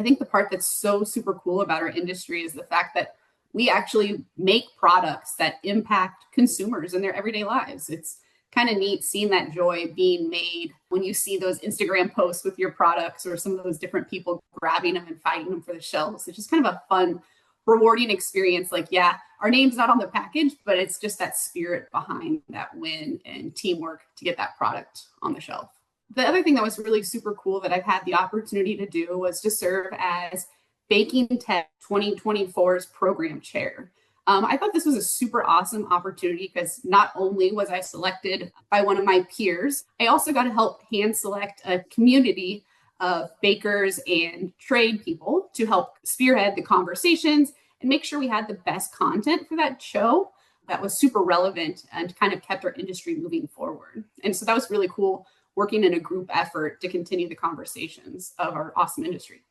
I think the part that's so super cool about our industry is the fact that we actually make products that impact consumers in their everyday lives. It's kind of neat seeing that joy being made when you see those Instagram posts with your products or some of those different people grabbing them and fighting them for the shelves. It's just kind of a fun, rewarding experience. Like, yeah, our name's not on the package, but it's just that spirit behind that win and teamwork to get that product on the shelf. The other thing that was really super cool that I've had the opportunity to do was to serve as Baking Tech 2024's program chair. I thought this was a super awesome opportunity because not only was I selected by one of my peers, I also got to help hand select a community of bakers and trade people to help spearhead the conversations and make sure we had the best content for that show that was super relevant and kind of kept our industry moving forward. And so that was really cool, working in a group effort to continue the conversations of our awesome industry.